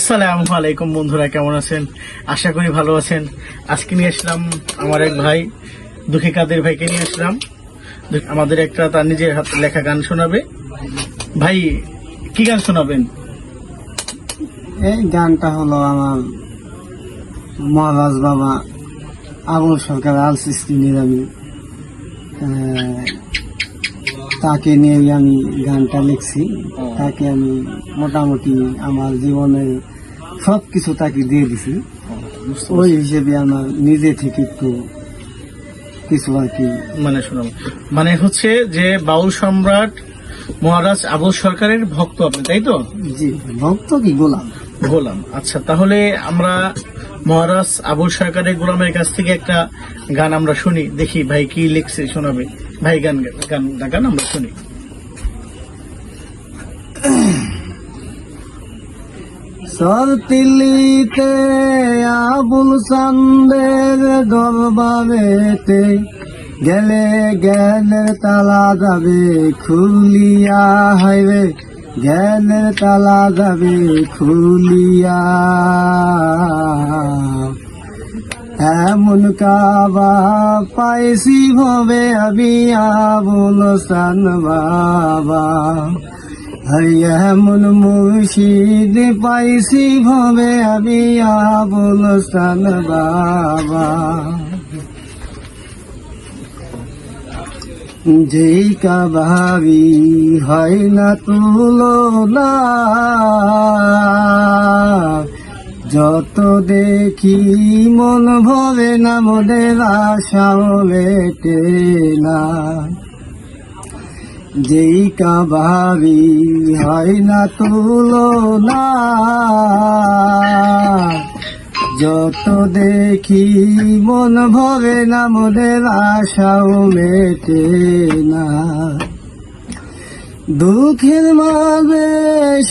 আসসালামু আলাইকুম বন্ধুরা, কেমন আছেন? আশা করি ভালো আছেন। আজকে নিয়ে আসলাম আমার এক ভাই দুঃখী কাদের ভাইকে নিয়ে আসলাম। আমাদের একটা তার নিজের হাতে লেখা গান শোনাবে। ভাই, কি গান শোনাবেন? এই গানটা হলো আমার মহারাজ বাবা আবুল সরকার আল সৃষ্টি নিরামি, তাকে নিয়ে আমি গানটা লিখছি। তাকে আমি মোটামুটি আমার জীবনের সবকিছু তাকে দিয়ে দিছি। ওই হিসেবে আমার নিজে থেকে একটু কিছু আর কি মানে শোনাবো, মানে হচ্ছে যে বাউল সম্রাট মহারাজ আবুল সরকারের ভক্ত আপনি, তাই তো? জি, ভক্ত কি গোলাম। গোলাম, আচ্ছা। তাহলে আমরা মহারাজ আবুল সরকারের গোলামের কাছ থেকে একটা গান আমরা শুনি, দেখি ভাই কি লিখছে শোনাবে। ভাই গান গান গান আমরা শুনি। সরতিলিতে আবুল চান্দের দরবারেতে গেলে জ্ঞানের তালা যাবে খুলিয়া, হাইরে জ্ঞানের তালা যাবে খুলিয়া। এমন কাবা পাইছি ভবে আমি আবুল চান বাবা, এমন মুর্শিদ পাইছি ভবে আমি আবুল চান বাবা। যেই কাবাবি হয় না তুলনা, যত দেখি মন ভরে না, মনের আশাও মেটে না। যেই কাবাবি হয় না তুলনা, যত দেখি মন ভরে না, মনের আশাও মেটে না। দুঃখের মাঝে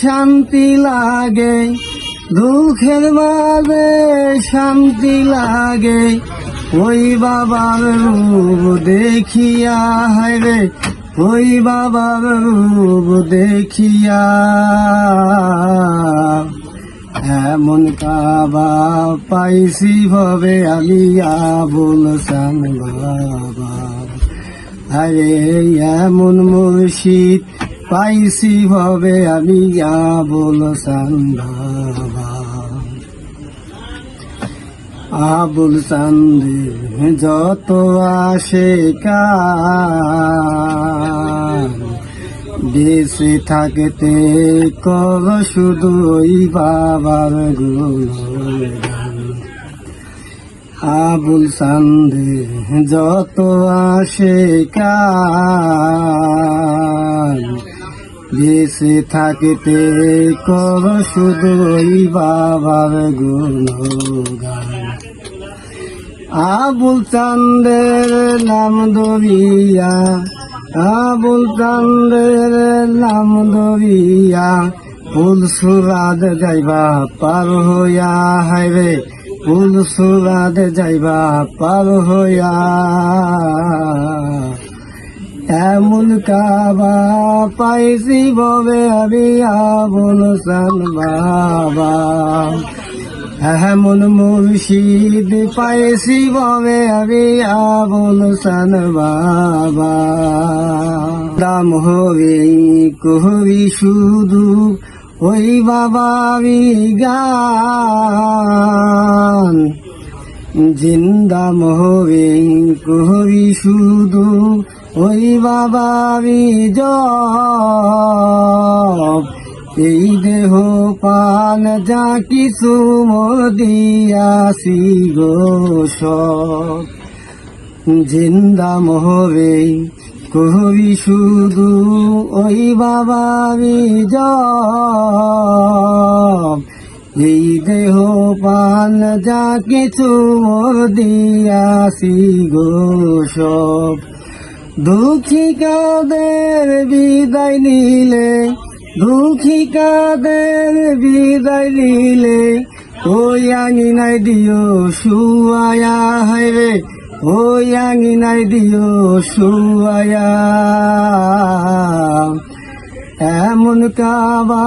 শান্তি লাগে, দুঃখের মাঝে শান্তি লাগে, ওই বাবার রূপ দেখিয়া, হায়রে ওই বাবার রূপ দেখিয়া। এমন কাবা পাইছি ভবে আমি আবুল চান বাবা, আরে এমন মুর্শিদ পাইছি ভবে আমি আবুল চান বাবা। আবুল চান্দের যত আসে কান, দেশে থাকতে কর শুধুই বাবার গুণগান। আবুল চান্দের যত আসে কান, দেশে থাকতে কর শুধুই বাবার গুণগান। আবুল চান্দের নাম ধরিয়া, আবুল চান্দের নাম ধরিয়া, ফুলসুরাদ যাইবা পার হইয়া, হাইরে ফুলসুরাদ যাইবা পার হইয়া। এমন কাবা পাইছি ভবে আমি আবুল চান বাবা, এমন মুর্শিদ পাইছি ভবে আমি আবুল চান বাবা। দাম হবে কহবি শুধু ওই বাবারি গান, জিন্দা মোহবে কহবি শুধু ওই বাবারি জপ। এই দেহ পান যা কিছু মোর দিয়াছি গো সব, জিন্দা মোহবে কহবি শুধু ওই বাবারি জপ। এই দেহ পান যা কিছু মোর দিয়াছি গো সব। দুঃখী কাদের বিদায় নিলে, দুঃখী কাদের বিদায় নিলে, ওই আঙিনাই দিও শুয়ায়া, হায়রে ওই আঙিনাই দিও শুয়ায়া। এমন কাবা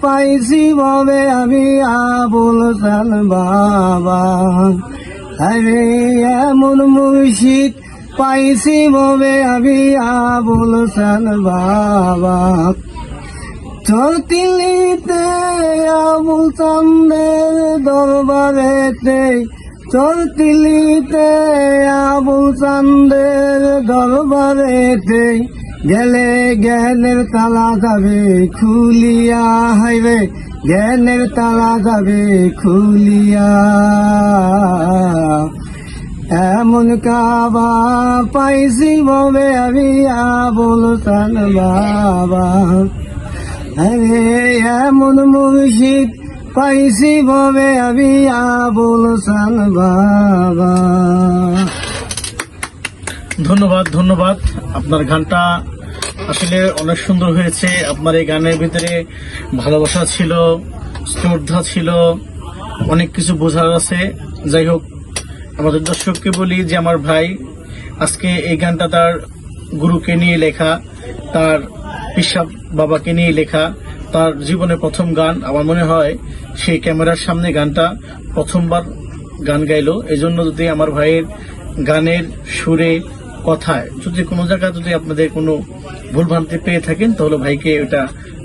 পাইছি ববে আমি আবুল চান বাবা, আরে এমন মুর্শিদ পাইছি ববে আমি আবুল চান বাবা। চলতিলিতে আবুল চান্দের দরবারেতে, চলতিলিতে আবুল চান্দের দরবারেতে, গেলে জ্ঞানের তালা যাবে খুলিয়া, হাইবে জ্ঞানের তালা যাবে খুলিয়া। এমন কাবা পাইছি ববে আমি আবুল চান বাবা, আরে এমন মুর্শিদ পাইছি ববে আমি আবুল চান বাবা। ধন্যবাদ, ধন্যবাদ। আপনার গানটা আসলে অনেক সুন্দর হয়েছে। আপনার এই গানের ভিতরে ভালোবাসা ছিল, শ্রদ্ধা ছিল, অনেক কিছু বোঝার আছে। যাই হোক, আমাদের দর্শককে বলি যে আমার ভাই আজকে এই গানটা তার গুরুকে নিয়ে লেখা, তার পিসাব বাবাকে নিয়ে লেখা, তার জীবনে প্রথম গান। আমার মনে হয় সেই ক্যামেরার সামনে গানটা প্রথমবার গান গাইলো। এজন্য যদি আমার ভাইয়ের গানের সুরে, কথায় যদি কোনো জায়গায় যদি আপনাদের কোনো ভুলভ্রান্তি পেয়ে থাকেন, তাহলে ভাইকে এটা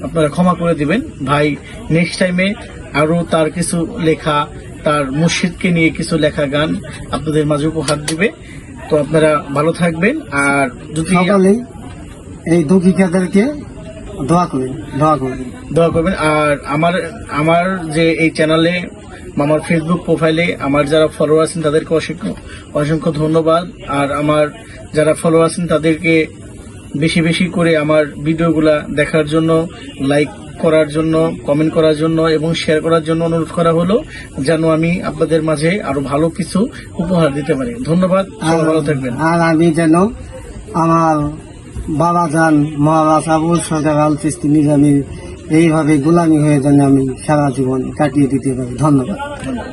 আপনারা ক্ষমা করে দিবেন। ভাই নেক্সট টাইমে আরো তার কিছু লেখা, তার মুর্শিদকে নিয়ে কিছু লেখা গান আপনাদের মাঝে উপহার দিবে। তো আপনারা ভালো থাকবেন। আর যদি সকলেই এই দুঃখীকাদেরকে দোয়া করবেন, দোয়া করবেন, দোয়া করবেন। আর আমার যে এই চ্যানেলে, আমার ফেসবুক প্রোফাইলে আমার যারা ফলোয়ার আছেন তাদেরকে অসংখ্য অসংখ্য ধন্যবাদ। আর আমার যারা ফলোয়ার আছেন তাদেরকে বেশি বেশি করে আমার ভিডিওগুলা দেখার জন্য, লাইক করার জন্য, কমেন্ট করার জন্য এবং শেয়ার করার জন্য অনুরোধ করা হলো, যেন আমি আপনাদের মাঝে আরো ভালো কিছু উপহার দিতে পারি। ধন্যবাদ, সবাই ভালো থাকবেন। আর আমি যেন আমার বাবা যান মহারাজ আবুল সরকার আল চিশতি নিজামীর এইভাবে গোলামি হয়ে যেন আমি সারা জীবন কাটিয়ে দিতে পারি। ধন্যবাদ। ধন্যবাদ।